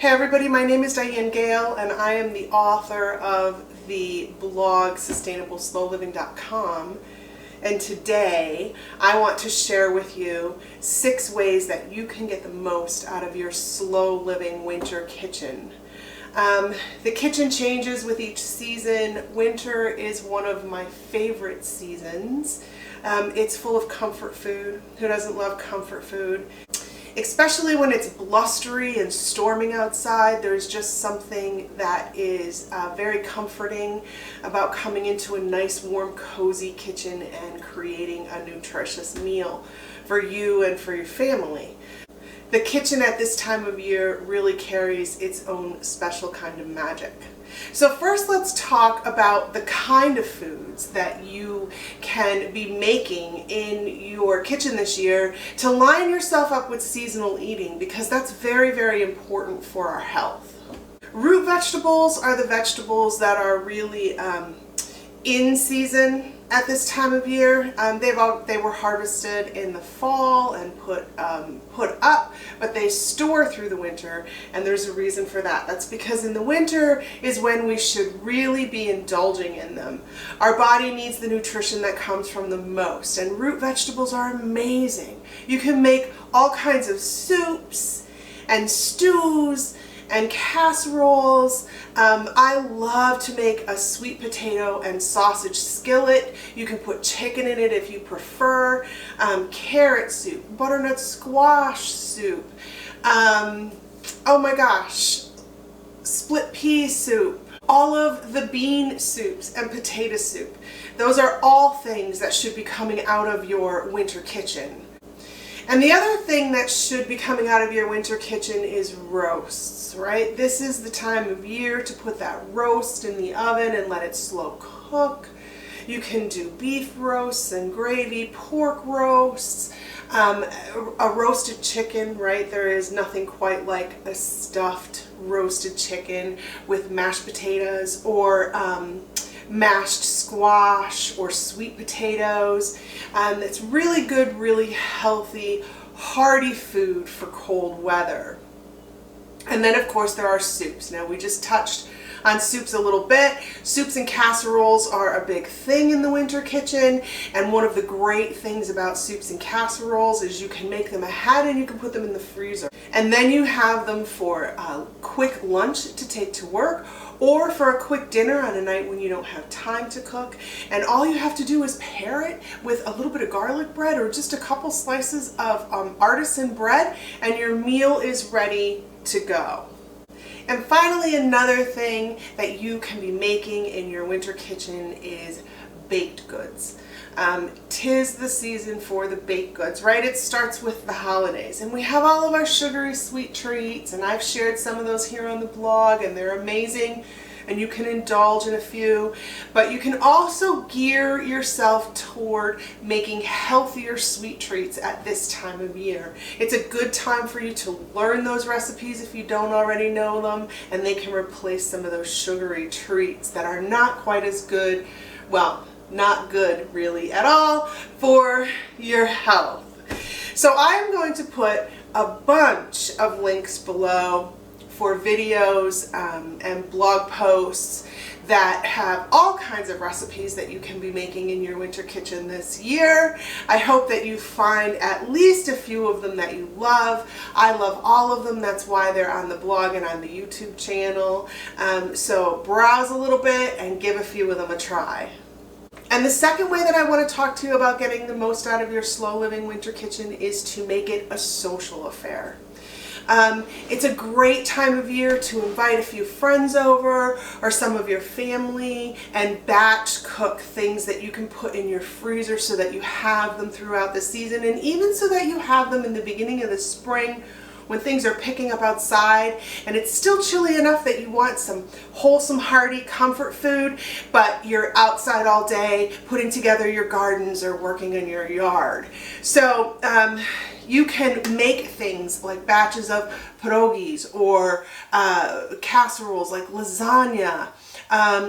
Hey everybody, my name is Diane Gale and I am the author of the blog sustainableslowliving.com, and today I want to share with you 6 ways that you can get the most out of your slow living winter kitchen. The kitchen changes with each season. Winter is one of my favorite seasons. It's full of comfort food. Who doesn't love comfort food? Especially when it's blustery and storming outside, there's just something that is very comforting about coming into a nice, warm, cozy kitchen and creating a nutritious meal for you and for your family. The kitchen at this time of year really carries its own special kind of magic. So first, let's talk about the kind of foods that you can be making in your kitchen this year to line yourself up with seasonal eating, because that's very, very important for our health. Root vegetables are the vegetables that are really in season at this time of year. They were harvested in the fall and put up, but they store through the winter, and there's a reason for that. That's because in the winter is when we should really be indulging in them. Our body needs the nutrition that comes from the most, and root vegetables are amazing. You can make all kinds of soups and stews and casseroles. I love to make a sweet potato and sausage skillet. You can put chicken in it if you prefer. Carrot soup, butternut squash soup. Oh my gosh, split pea soup. All of the bean soups and potato soup. Those are all things that should be coming out of your winter kitchen. And the other thing that should be coming out of your winter kitchen is roasts, right? This is the time of year to put that roast in the oven and let it slow cook. You can do beef roasts and gravy, pork roasts, a roasted chicken, right? There is nothing quite like a stuffed roasted chicken with mashed potatoes or mashed squash or sweet potatoes. It's really good, really healthy, hearty food for cold weather. And then of course there are soups. Now we just touched on soups a little bit. Soups and casseroles are a big thing in the winter kitchen, and one of the great things about soups and casseroles is you can make them ahead and you can put them in the freezer. And then you have them for a quick lunch to take to work, or for a quick dinner on a night when you don't have time to cook. And all you have to do is pair it with a little bit of garlic bread or just a couple slices of artisan bread, and your meal is ready to go. And finally, another thing that you can be making in your winter kitchen is baked goods. 'Tis the season for the baked goods, right? It starts with the holidays, and we have all of our sugary sweet treats, and I've shared some of those here on the blog, and they're amazing, and you can indulge in a few, but you can also gear yourself toward making healthier sweet treats at this time of year. It's a good time for you to learn those recipes if you don't already know them, and they can replace some of those sugary treats that are not quite as good, well, not good really at all for your health. So I'm going to put a bunch of links below for videos and blog posts that have all kinds of recipes that you can be making in your winter kitchen this year. I hope that you find at least a few of them that you love. I love all of them. That's why they're on the blog and on the YouTube channel. So browse a little bit and give a few of them a try. And the second way that I want to talk to you about getting the most out of your slow living winter kitchen is to make it a social affair. It's a great time of year to invite a few friends over or some of your family and batch cook things that you can put in your freezer so that you have them throughout the season, and even so that you have them in the beginning of the spring when things are picking up outside and it's still chilly enough that you want some wholesome, hearty comfort food, but you're outside all day putting together your gardens or working in your yard. So you can make things like batches of pierogies or casseroles like lasagna,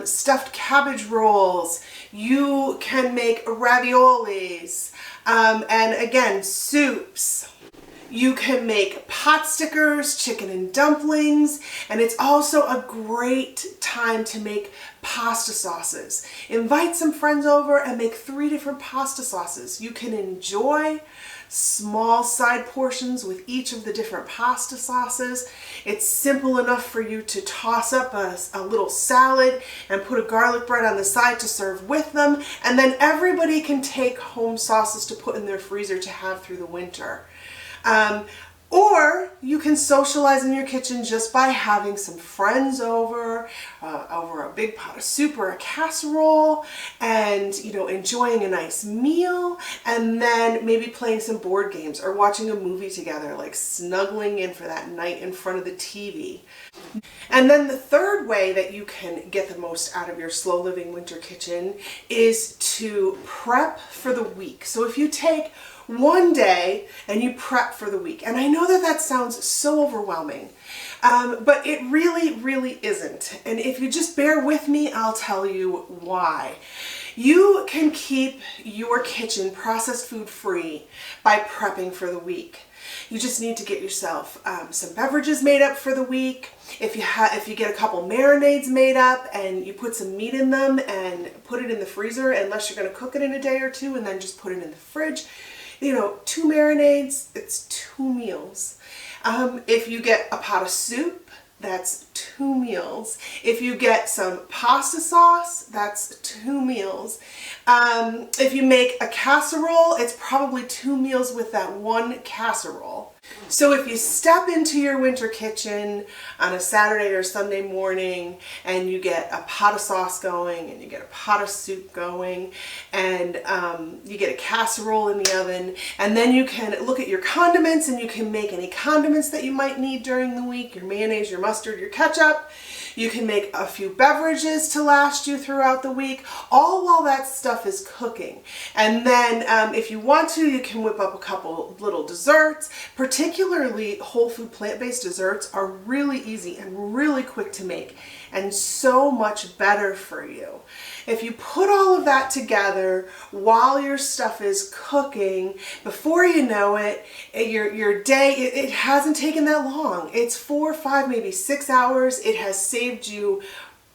stuffed cabbage rolls. You can make raviolis, and again, soups. You can make pot stickers, chicken and dumplings, and it's also a great time to make pasta sauces. Invite some friends over and make 3 different pasta sauces. You can enjoy small side portions with each of the different pasta sauces. It's simple enough for you to toss up a little salad and put a garlic bread on the side to serve with them, and then everybody can take home sauces to put in their freezer to have through the winter. Or you can socialize in your kitchen just by having some friends over a big pot of soup or a casserole, and enjoying a nice meal, and then maybe playing some board games or watching a movie together, like snuggling in for that night in front of the TV. And then the third way that you can get the most out of your slow living winter kitchen is to prep for the week. So if you take one day and you prep for the week, and I know that sounds so overwhelming, but it really isn't. And if you just bear with me, I'll tell you why. You can keep your kitchen processed food free by prepping for the week. You just need to get yourself some beverages made up for the week. If you get a couple marinades made up and you put some meat in them and put it in the freezer, unless you're going to cook it in a day or two, and then just put it in the fridge. 2 marinades, it's 2 meals. If you get a pot of soup, that's 2 meals. If you get some pasta sauce, that's 2 meals. If you make a casserole, it's probably 2 meals with that one casserole. So if you step into your winter kitchen on a Saturday or Sunday morning and you get a pot of sauce going and you get a pot of soup going and you get a casserole in the oven, and then you can look at your condiments and you can make any condiments that you might need during the week, your mayonnaise, your mustard, your ketchup. You can make a few beverages to last you throughout the week, all while that stuff is cooking. And then if you want to, you can whip up a couple little desserts. Particularly whole food plant-based desserts are really easy and really quick to make and so much better for you. If you put all of that together while your stuff is cooking, before you know it, your day, it hasn't taken that long. It's 4, 5, maybe 6 hours. It has saved you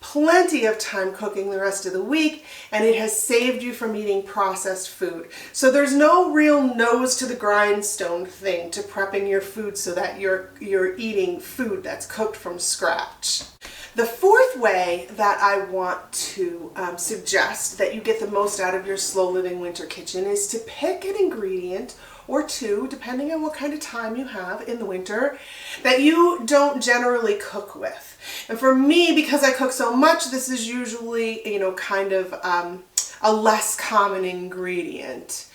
plenty of time cooking the rest of the week, and it has saved you from eating processed food. So there's no real nose to the grindstone thing to prepping your food so that you're eating food that's cooked from scratch. The fourth way that I want to suggest that you get the most out of your slow living winter kitchen is to pick an ingredient or 2, depending on what kind of time you have in the winter, that you don't generally cook with. And for me, because I cook so much, this is usually, kind of a less common ingredient.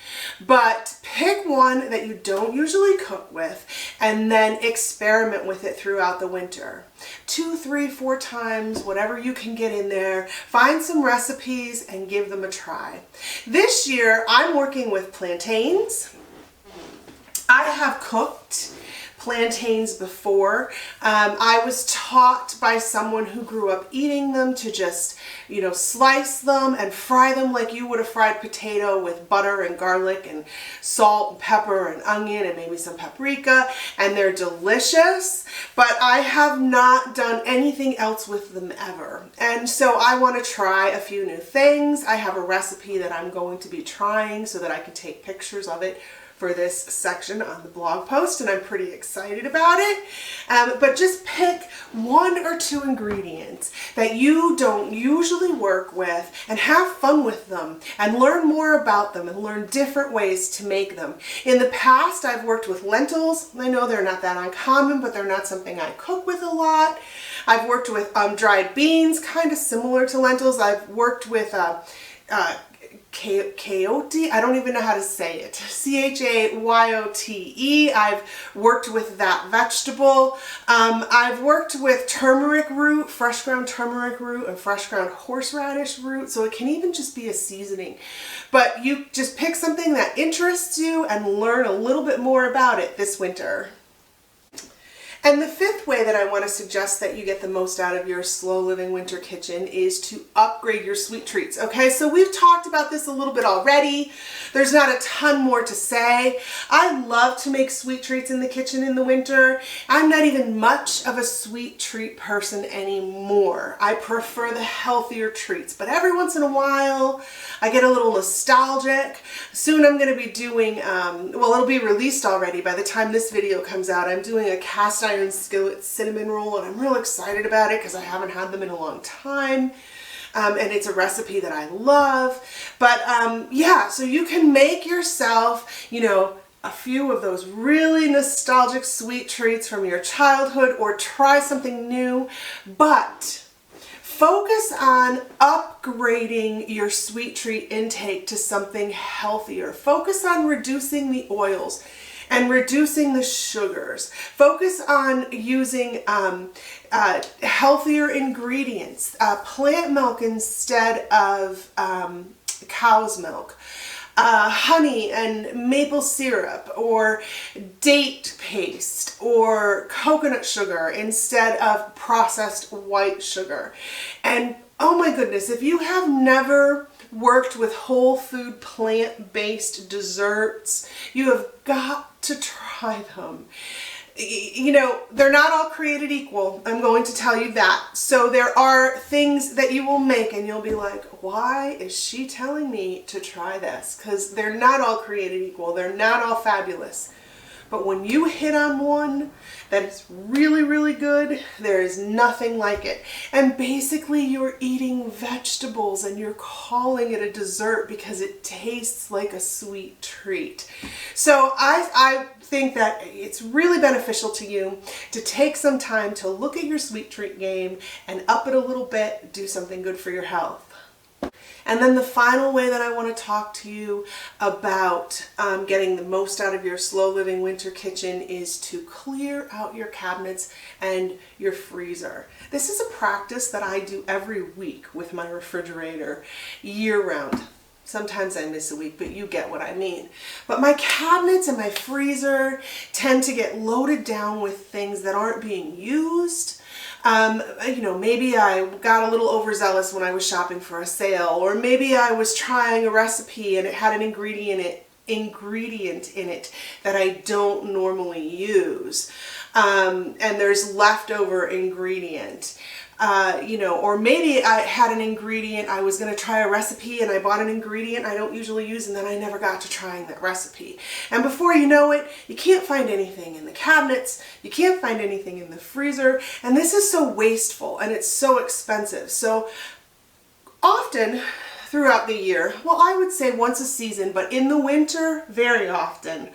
But pick one that you don't usually cook with and then experiment with it throughout the winter. 2, 3, 4 times, whatever you can get in there. Find some recipes and give them a try. This year, I'm working with plantains. I have cooked plantains before. I was taught by someone who grew up eating them to just, slice them and fry them like you would a fried potato with butter and garlic and salt and pepper and onion and maybe some paprika, and they're delicious, but I have not done anything else with them ever. And so I want to try a few new things. I have a recipe that I'm going to be trying so that I can take pictures of it for this section on the blog post, and I'm pretty excited about it. But just pick 1 or 2 ingredients that you don't usually work with and have fun with them and learn more about them and learn different ways to make them. In the past, I've worked with lentils. I know they're not that uncommon, but they're not something I cook with a lot. I've worked with dried beans, kind of similar to lentils. I've worked with chayote, I don't even know how to say it, Chayote. I've worked with that vegetable. I've worked with turmeric root, fresh ground turmeric root, and fresh ground horseradish root, so it can even just be a seasoning. But you just pick something that interests you and learn a little bit more about it this winter. And the fifth way that I want to suggest that you get the most out of your slow living winter kitchen is to upgrade your sweet treats. Okay, so we've talked about this a little bit already. There's not a ton more to say. I love to make sweet treats in the kitchen in the winter. I'm not even much of a sweet treat person anymore. I prefer the healthier treats, but every once in a while I get a little nostalgic. Soon I'm going to be doing, well, it'll be released already by the time this video comes out. I'm doing a cast iron skillet cinnamon roll, and I'm real excited about it because I haven't had them in a long time. And it's a recipe that I love. But yeah, so you can make yourself, you know, a few of those really nostalgic sweet treats from your childhood, or try something new, but focus on upgrading your sweet treat intake to something healthier. Focus on reducing the oils and reducing the sugars. Focus on using healthier ingredients, plant milk instead of cow's milk, honey and maple syrup, or date paste, or coconut sugar instead of processed white sugar. And oh my goodness, if you have never worked with whole food plant-based desserts, you have got to try them. You know, they're not all created equal. I'm going to tell you that. So there are things that you will make and you'll be like, why is she telling me to try this? Because they're not all created equal. They're not all fabulous. But when you hit on one that is really, really good, there is nothing like it. And basically you're eating vegetables and you're calling it a dessert because it tastes like a sweet treat. So I think that it's really beneficial to you to take some time to look at your sweet treat game and up it a little bit, do something good for your health. And then the final way that I want to talk to you about getting the most out of your slow living winter kitchen is to clear out your cabinets and your freezer. This is a practice that I do every week with my refrigerator year round. Sometimes I miss a week, but you get what I mean. But my cabinets and my freezer tend to get loaded down with things that aren't being used. You know, maybe I got a little overzealous when I was shopping for a sale, or maybe I was trying a recipe and it had an ingredient in it that I don't normally use, and there's leftover ingredient. You know, or maybe I had an ingredient, I was going to try a recipe and I bought an ingredient I don't usually use, and then I never got to trying that recipe. And before you know it, you can't find anything in the cabinets, you can't find anything in the freezer, and this is so wasteful and it's so expensive. So often throughout the year, well, I would say once a season, but in the winter, very often,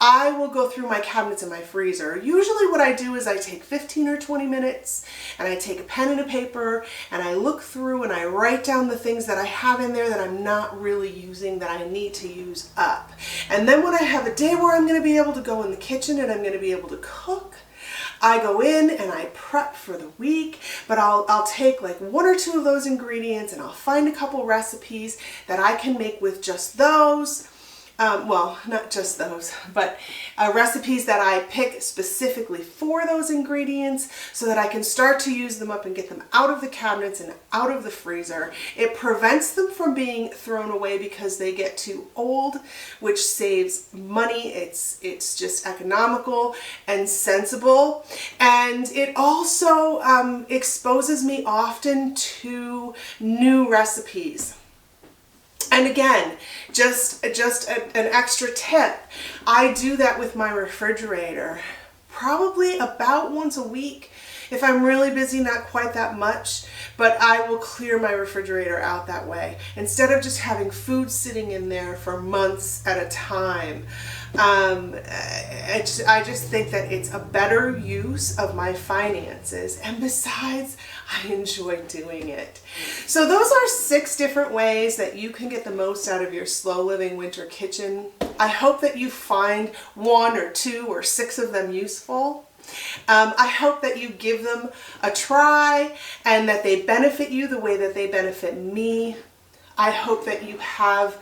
I will go through my cabinets and my freezer. Usually what I do is I take 15 or 20 minutes and I take a pen and a paper and I look through and I write down the things that I have in there that I'm not really using, that I need to use up. And then when I have a day where I'm going to be able to go in the kitchen and I'm going to be able to cook, I go in and I prep for the week, but I'll take like one or two of those ingredients and I'll find a couple recipes that I can make with just those. Well, not just those, but recipes that I pick specifically for those ingredients so that I can start to use them up and get them out of the cabinets and out of the freezer. It prevents them from being thrown away because they get too old, which saves money. It's just economical and sensible. And it also exposes me often to new recipes. And again, just an extra tip, I do that with my refrigerator probably about once a week. If I'm really busy, not quite that much, but I will clear my refrigerator out that way. Instead of just having food sitting in there for months at a time. I just think that it's a better use of my finances, and besides, I enjoy doing it. So those are 6 different ways that you can get the most out of your slow living winter kitchen. I hope that you find 1 or 2 or 6 of them useful. I hope that you give them a try and that they benefit you the way that they benefit me. I hope that you have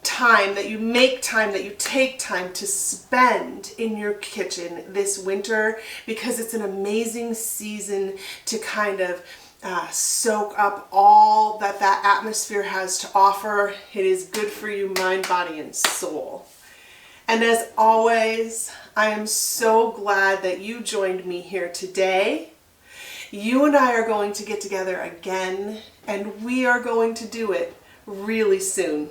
time, that you make time, that you take time to spend in your kitchen this winter, because it's an amazing season to kind of soak up all that that atmosphere has to offer. It is good for you, mind, body, and soul. And as always, I am so glad that you joined me here today. You and I are going to get together again, and we are going to do it really soon.